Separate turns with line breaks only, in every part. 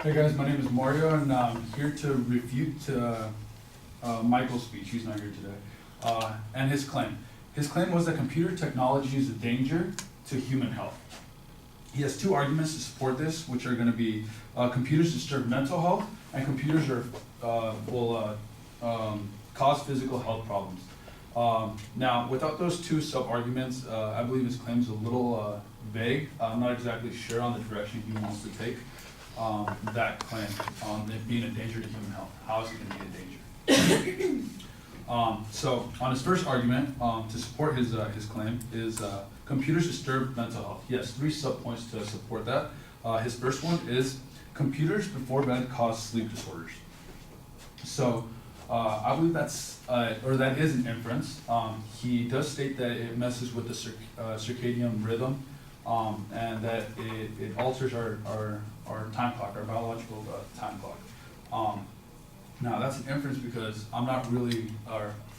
Hey guys, my name is Mario, and I'm here to refute Michael's speech. He's not here today. And his claim. His claim was that computer technology is a danger to human health. He has two arguments to support this, which are going to be computers disturb mental health, and computers will cause physical health problems. Now, without those two sub-arguments, I believe his claim is a little vague. I'm not exactly sure on the direction he wants to take that claim on it being a danger to human health. How is it going to be a danger? So, on his first argument, to support his claim, is computers disturb mental health. He has three sub-points to support that. His first one is computers before bed cause sleep disorders. So, I believe that is an inference. He does state that it messes with the circadian rhythm, and that it alters our time clock, our biological time clock. Now that's an inference because I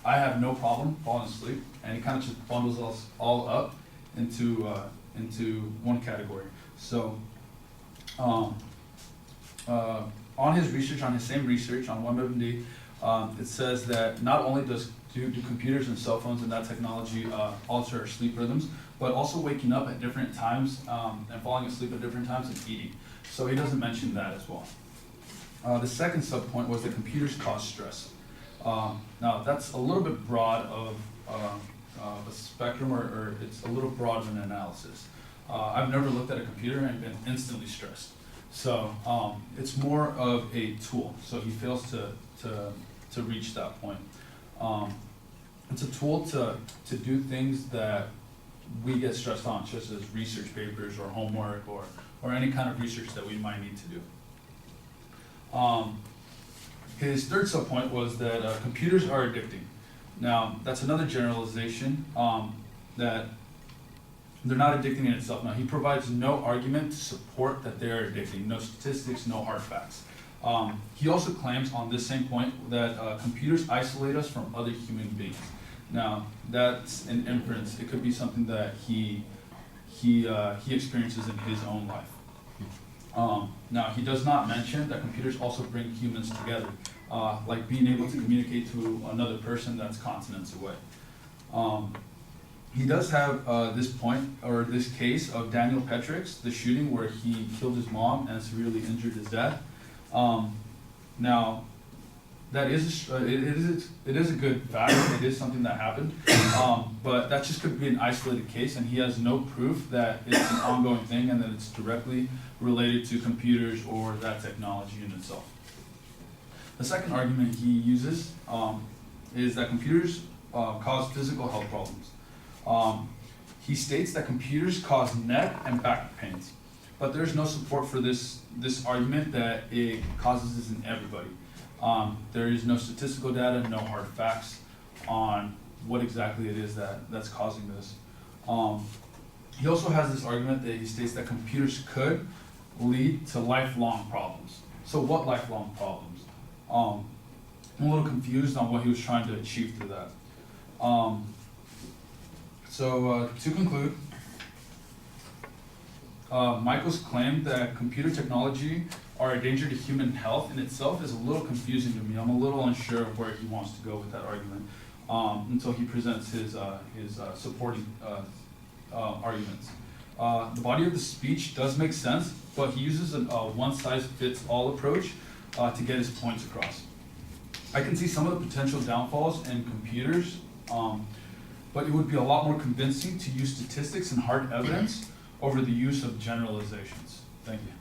have no problem falling asleep, and it kind of just bundles us all up into one category. So, on his research, on his same research on WebMD, it says that not only do computers and cell phones and that technology alter our sleep rhythms, but also waking up at different times and falling asleep at different times and eating. So he doesn't mention that as well. The second sub-point was that computers cause stress. Now that's a little bit broad of a spectrum, or it's a little broad of an analysis. I've never looked at a computer and been instantly stressed. So it's more of a tool. So he fails to reach that point. It's a tool to do things that we get stressed on, such as research papers or homework or any kind of research that we might need to do. His third subpoint was that computers are addicting. Now, that's another generalization that they're not addicting in itself. Now, he provides no argument to support that they're addicting, no statistics, no hard facts. He also claims on this same point that computers isolate us from other human beings. Now, that's an inference. It could be something that he experiences in his own life. Now, he does not mention that computers also bring humans together, like being able to communicate to another person that's continents away. He does have this point, or this case of Daniel Petrick's, the shooting where he killed his mom and severely injured his dad. Now, that is it is a good fact. It is something that happened, but that just could be an isolated case, and he has no proof that it's an ongoing thing and that it's directly related to computers or that technology in itself. The second argument he uses is that computers cause physical health problems. He states that computers cause neck and back pains, but there's no support for this argument that it causes this in everybody. There is no statistical data, no hard facts on what exactly it is that's causing this. He also has this argument that he states that computers could lead to lifelong problems. So what lifelong problems? I'm a little confused on what he was trying to achieve through that. So to conclude, Michael's claim that computer technology are a danger to human health in itself is a little confusing to me. I'm a little unsure of where he wants to go with that argument until he presents his supporting arguments. The body of the speech does make sense, but he uses a one-size-fits-all approach to get his points across. I can see some of the potential downfalls in computers, but it would be a lot more convincing to use statistics and hard evidence over the use of generalizations. Thank you.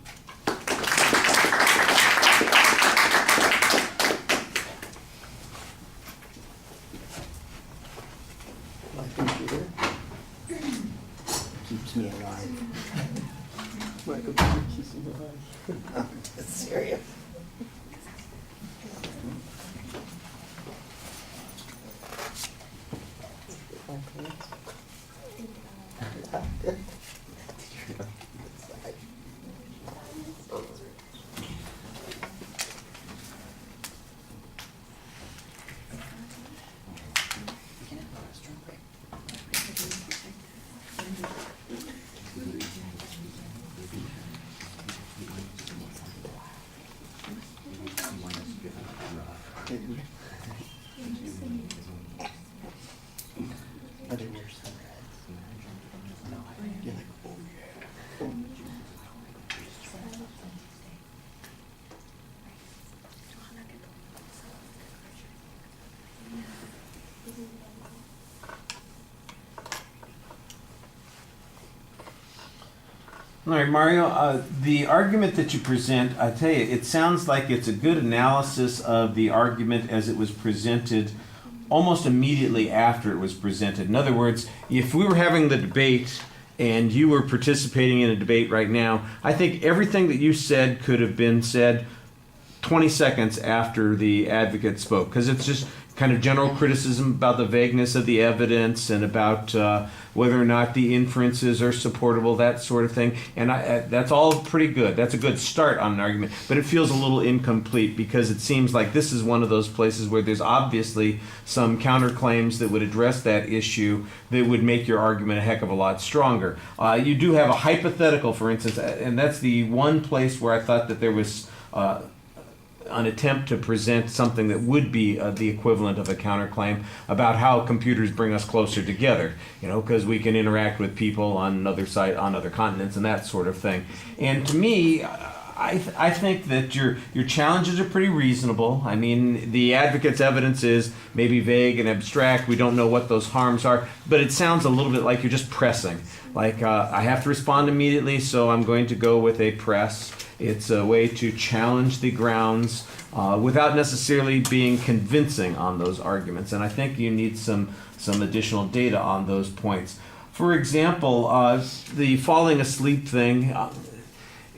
My computer keeps me alive. My computer keeps me alive. That's serious. You're like, oh yeah.
All right, Mario, the argument that you present, I tell you, it sounds like it's a good analysis of the argument as it was presented almost immediately after it was presented. In other words, if we were having the debate and you were participating in a debate right now, I think everything that you said could have been said 20 seconds after the advocate spoke, because it's just kind of general criticism about the vagueness of the evidence and about whether or not the inferences are supportable, that sort of thing. And that's all pretty good. That's a good start on an argument. But it feels a little incomplete because it seems like this is one of those places where there's obviously some counterclaims that would address that issue that would make your argument a heck of a lot stronger. You do have a hypothetical, for instance, and that's the one place where I thought that there was an attempt to present something that would be the equivalent of a counterclaim about how computers bring us closer together, because we can interact with people on other continents and that sort of thing. And to me, I think that your challenges are pretty reasonable. I mean, the advocate's evidence is maybe vague and abstract. We don't know what those harms are, but it sounds a little bit like you're just pressing. Like, I have to respond immediately, so I'm going to go with a press. It's a way to challenge the grounds without necessarily being convincing on those arguments. And I think you need some additional data on those points. For example, the falling asleep thing,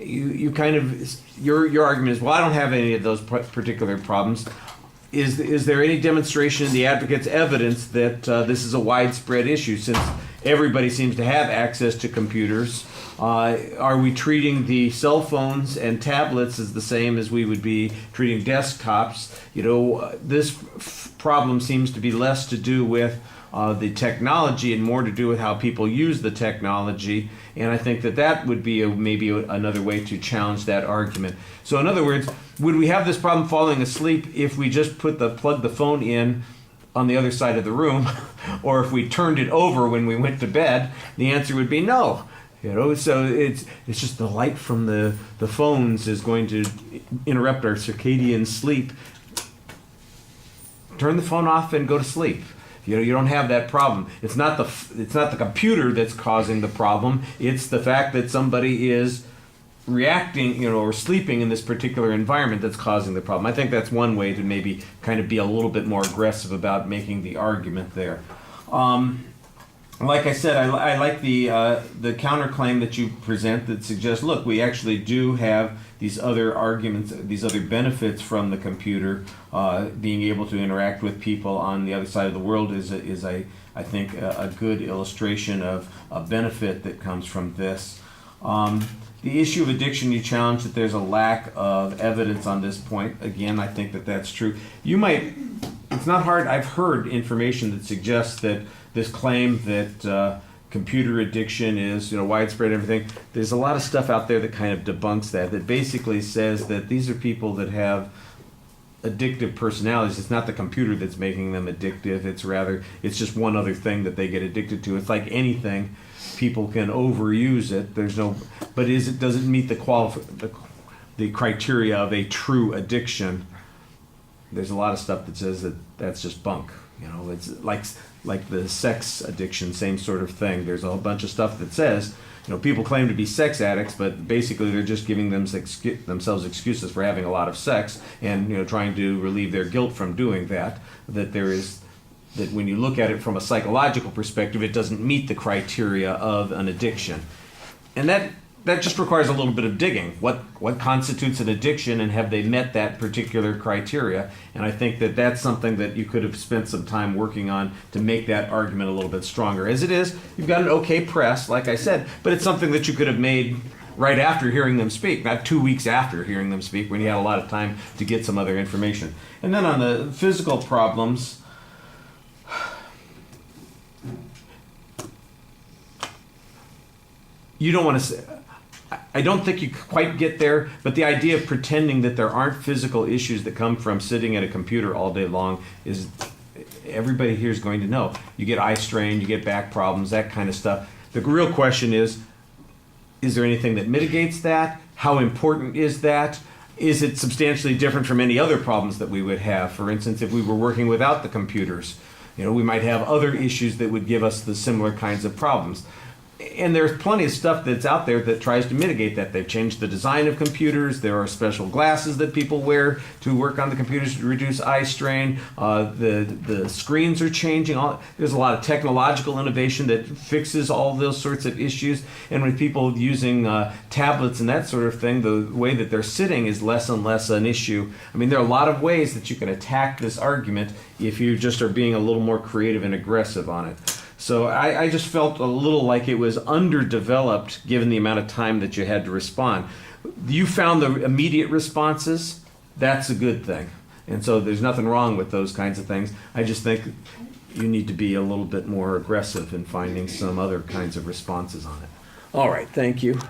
you kind of, your argument is, well, I don't have any of those particular problems. Is there any demonstration in the advocate's evidence that this is a widespread issue, since everybody seems to have access to computers? Are we treating the cell phones and tablets as the same as we would be treating desktops? This problem seems to be less to do with the technology and more to do with how people use the technology. And I think that would be maybe another way to challenge that argument. So in other words, would we have this problem falling asleep if we just plug the phone in on the other side of the room, or if we turned it over when we went to bed? The answer would be no. So it's just the light from the phones is going to interrupt our circadian sleep. Turn the phone off and go to sleep. You don't have that problem. It's not the computer that's causing the problem. It's the fact that somebody is reacting, or sleeping in this particular environment that's causing the problem. I think that's one way to maybe kind of be a little bit more aggressive about making the argument there. Like I said, I like the counterclaim that you present that suggests, look, we actually do have these other arguments, these other benefits from the computer. Being able to interact with people on the other side of the world is I think a good illustration of a benefit that comes from this. The issue of addiction, you challenge that there's a lack of evidence on this point. Again, I think that's true. It's not hard. I've heard information that suggests that this claim that computer addiction is widespread and everything. There's a lot of stuff out there that kind of debunks that basically says that these are people that have addictive personalities. It's not the computer that's making them addictive. It's just one other thing that they get addicted to. It's like anything. People can overuse it. But does it meet the criteria of a true addiction? There's a lot of stuff that says that that's just bunk. It's like the sex addiction, same sort of thing. There's a whole bunch of stuff that says, people claim to be sex addicts, but basically they're just giving themselves excuses for having a lot of sex and trying to relieve their guilt from doing that. That when you look at it from a psychological perspective, it doesn't meet the criteria of an addiction. And that just requires a little bit of digging. What constitutes an addiction, and have they met that particular criteria? And I think that's something that you could have spent some time working on to make that argument a little bit stronger. As it is, you've got an okay press, like I said, but it's something that you could have made right after hearing them speak, not 2 weeks after hearing them speak, when you had a lot of time to get some other information. And then on the physical problems, you don't want to say, I don't think you quite get there, but the idea of pretending that there aren't physical issues that come from sitting at a computer all day long is, everybody here is going to know. You get eye strain, you get back problems, that kind of stuff. The real question is there anything that mitigates that? How important is that? Is it substantially different from any other problems that we would have? For instance, if we were working without the computers, we might have other issues that would give us the similar kinds of problems. And there's plenty of stuff that's out there that tries to mitigate that. They've changed the design of computers. There are special glasses that people wear to work on the computers to reduce eye strain. The screens are changing. There's a lot of technological innovation that fixes all those sorts of issues. And with people using tablets and that sort of thing, the way that they're sitting is less and less an issue. I mean, there are a lot of ways that you can attack this argument if you just are being a little more creative and aggressive on it. So I just felt a little like it was underdeveloped given the amount of time that you had to respond. You found the immediate responses. That's a good thing. And so there's nothing wrong with those kinds of things. I just think you need to be a little bit more aggressive in finding some other kinds of responses on it. All right, thank you.